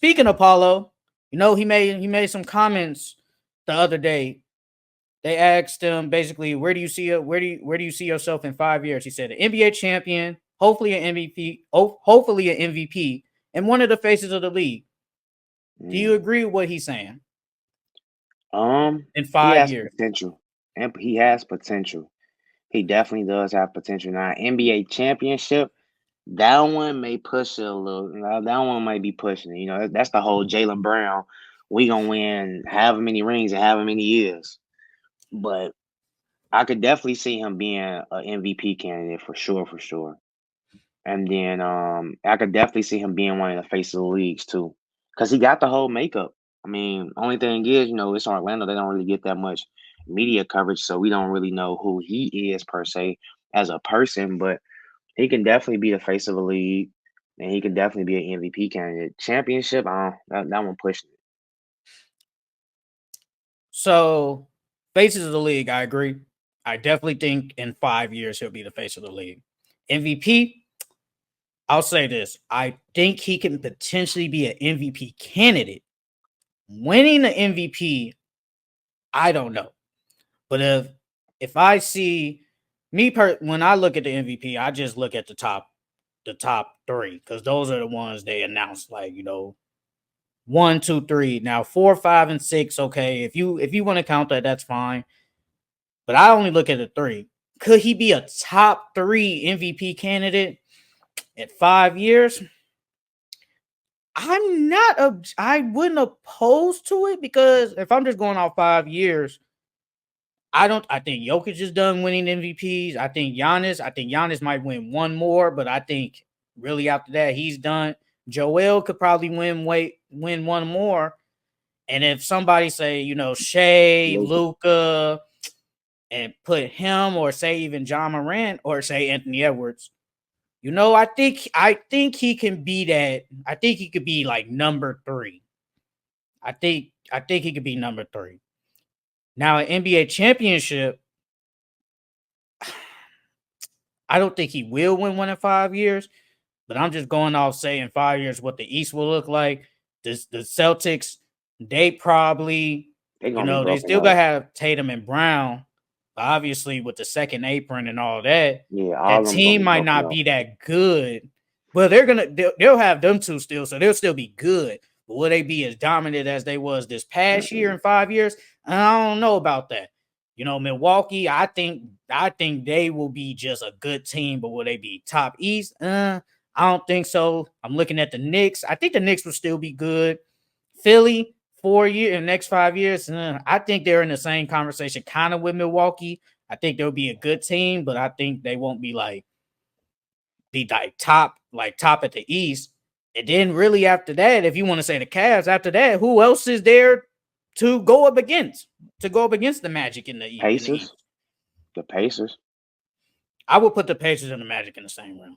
Speaking of Paulo, he made some comments the other day. They asked him basically, where do you see yourself in 5 years? He said, an NBA champion, hopefully an MVP, hopefully an MVP, and one of the faces of the league. Do you Mm. agree with what he's saying in He five has years? potential, and he has potential. He definitely does have potential. Now, NBA championship, that one may push it a little. That one might be pushing it. That's the whole Jalen Brown. We gonna win however many rings in however many years. But I could definitely see him being an MVP candidate for sure, for sure. And then I could definitely see him being one of the faces of the leagues too, because he got the whole makeup. I mean, only thing is, it's Orlando. They don't really get that much media coverage, so we don't really know who he is per se as a person. But he can definitely be the face of a league, and he can definitely be an MVP candidate. Championship, that one pushing it. So, faces of the league, I agree. I definitely think in 5 years he'll be the face of the league. MVP, I'll say this. I think he can potentially be an MVP candidate. Winning the MVP, I don't know. But if I see when I look at the MVP, I just look at the top three because those are the ones they announced. Like 1, 2, 3. Now 4, 5, and 6. Okay, if you want to count that, that's fine. But I only look at the three. Could he be a top three MVP candidate at 5 years? I wouldn't oppose to it because if I'm just going off 5 years, I think Jokic is done winning MVPs. I think Giannis might win one more, but I think really after that he's done. Joel could probably win one more. And if somebody say, Shea, Luka. Luca, and put him or say even John Morant or say Anthony Edwards, I think he can be that. I think he could be like number three. I think he could be number three. Now an NBA championship, I don't think he will win one in 5 years, but I'm just going off saying 5 years what the East will look like. The Celtics, they probably, They're gonna be they broken still up. gonna have Tatum and Brown. Obviously, with the second apron and all that, Yeah, all that of them gonna team be might broken not up. be that good. But they'll have them two still, so they'll still be good. But will they be as dominant as they was this past year Mm-mm. in 5 years? I don't know about that. Milwaukee, I think they will be just a good team, but will they be top East? I don't think so. I'm looking at the Knicks. I think the Knicks will still be good. Philly, 4 year in the next 5 years. I think they're in the same conversation, kind of with Milwaukee. I think they'll be a good team, but I think they won't be top at the East. And then really after that, if you want to say the Cavs, after that, who else is there to go up against? To go up against the Magic in the Pacers, East? the Pacers. I would put the Pacers and the Magic in the same room.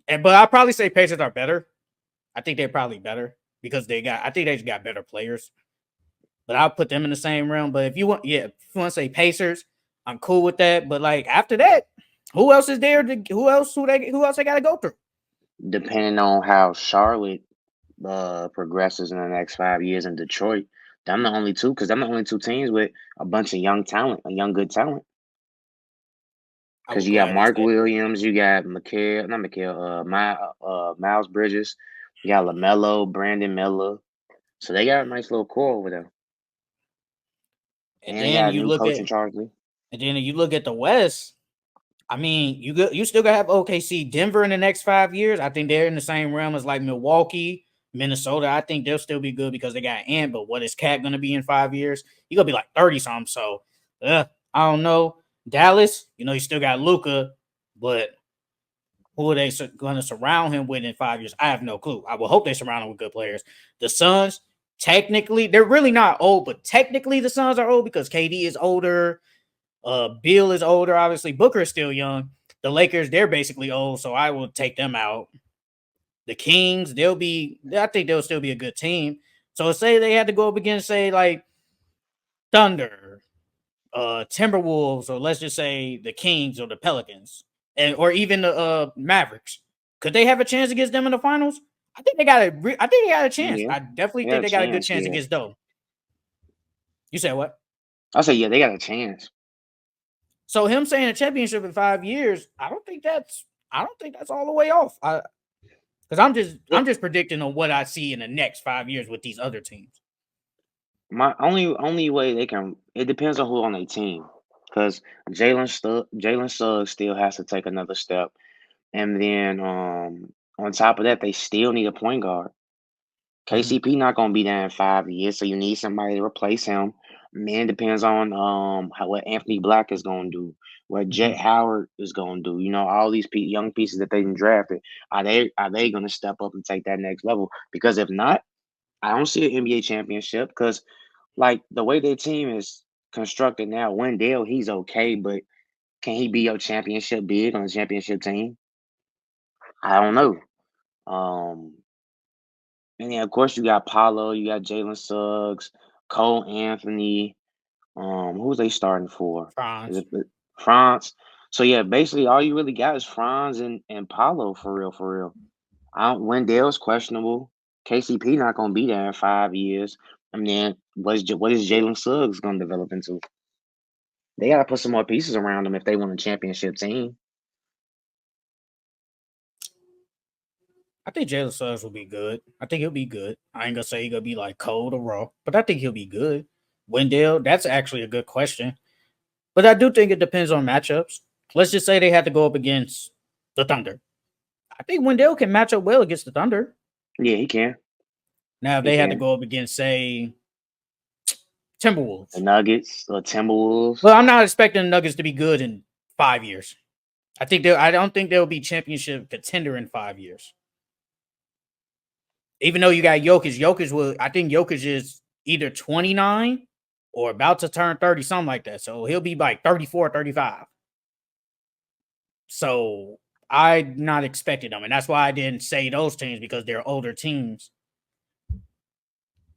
But I'll probably say Pacers are better. I think they're probably better because I think they got better players. But I'll put them in the same realm. But if you want to say Pacers, I'm cool with that. But like after that, who else is there? Who else they got to go through? Depending on how Charlotte progresses in the next 5 years in Detroit, I'm the only two because I'm the only two teams with a bunch of young talent, a young good talent. I Because would you got gladly Mark say Williams, you got not Miles Bridges, you got Lamelo, Brandon Miller. So they got a nice little core over there, and and they then got a you new look coach at in charge. Lee. and then you look at the West. I mean, you still gotta have OKC, Denver in the next 5 years. I think they're in the same realm as like Milwaukee, Minnesota. I think they'll still be good because they got Ant. But what is Cat gonna be in 5 years? He gonna be like 30 something. So, I don't know. Dallas, you still got Luca, but who are they going to surround him with in 5 years? I have no clue. I will hope they surround him with good players. The Suns, technically, they're really not old, but technically the Suns are old because KD is older. Bill is older. Obviously, Booker is still young. The Lakers, they're basically old, so I will take them out. The Kings, I think they'll still be a good team. So say they had to go up against, say, like Thunder, Timberwolves, or let's just say the Kings or the Pelicans, or even the Mavericks. Could they have a chance against them in the finals? I think they got a chance. Yeah, I definitely they got think a they got a good chance. chance Yeah, against Doe. You said what? I say yeah, they got a chance. So him saying a championship in 5 years, I don't think that's all the way off. Because I'm just predicting on what I see in the next 5 years with these other teams. My only way they can, it depends on who on their team, because Jalen Suggs still has to take another step, and then on top of that, they still need a point guard. Mhm. KCP not gonna be there in 5 years, so you need somebody to replace him. Man, depends on what Anthony Black is gonna do, what Jet Mhm. Howard is gonna do. You know, all these young pieces that they drafted, are they gonna step up and take that next level? Because if not, I don't see an NBA championship. Because like the way their team is constructed now, Wendell, he's okay, but can he be your championship bid on a championship team? I don't know. Um, and then of course you got Paulo, you got Jalen Suggs, Cole Anthony. Who's they starting for? Is Franz. it France? So yeah, basically all you really got is Franz and Paulo for real, for real. I don't Wendell's questionable. KCP not gonna be there in 5 years. And then what is Jalen Suggs gonna develop into? They gotta put some more pieces around them if they want a championship team. I think Jalen Suggs will be good. I think he'll be good. I ain't gonna say he's gonna be like cold or raw, but I think he'll be good. Wendell, that's actually a good question. But I do think it depends on matchups. Let's just say they had to go up against the Thunder. I think Wendell can match up well against the Thunder. Yeah, he can. Now, if He they had to can. go up against, say, The Timberwolves, Nuggets or Timberwolves. well, I'm not expecting the Nuggets to be good in 5 years. I don't think they'll be championship contender in 5 years. Even though you got Jokic, I think Jokic is either 29 or about to turn 30, something like that. So he'll be like 34, 35. So I'm not expecting them. And that's why I didn't say those teams because they're older teams.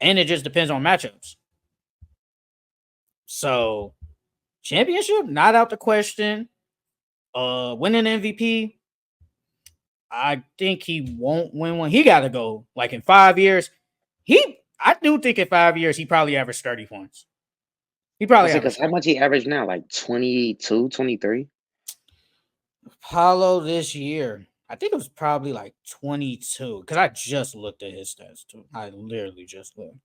And it just depends on matchups. So championship, not out the question. Winning MVP, I think he won't win one. He gotta go. Like in 5 years, I do think in 5 years he probably averaged 30 points. He I probably say, because averaged how 30. much he averaged now? Like 22, 23? Paulo this year, I think it was probably like 22. Because I just looked at his stats too. I literally just looked.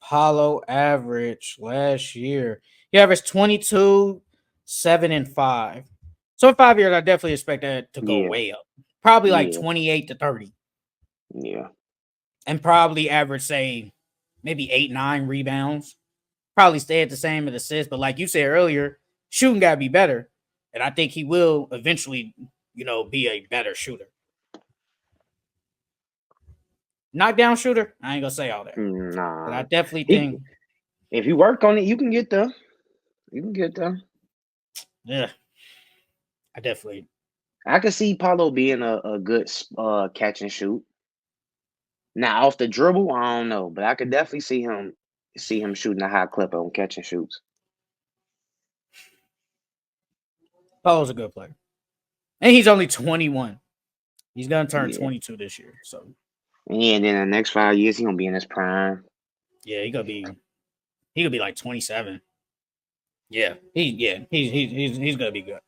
Paulo average last year. He averaged 22, 7, and 5. So in 5 years, I definitely expect that to go Yeah, way up. Probably like yeah, 28 to 30. yeah. And probably average, say, maybe 8, 9 rebounds. Probably stay at the same at assists. But like you said earlier, shooting gotta be better. And I think he will eventually, be a better shooter. Knockdown shooter, I ain't gonna say all that. But I Nah. definitely He think, If you work on it, you can get there. You can get there. yeah, I definitely. I could see Paulo being a good catch and shoot. Now off the dribble, I don't know, but I could definitely see him shooting a high clip on catch and shoots. Paulo's a good player. And he's only 21. He's gonna turn Yeah. 22 this year. So Yeah, and then the next 5 years he gonna be in his prime. yeah, he could be like 27. Yeah, he's gonna be good.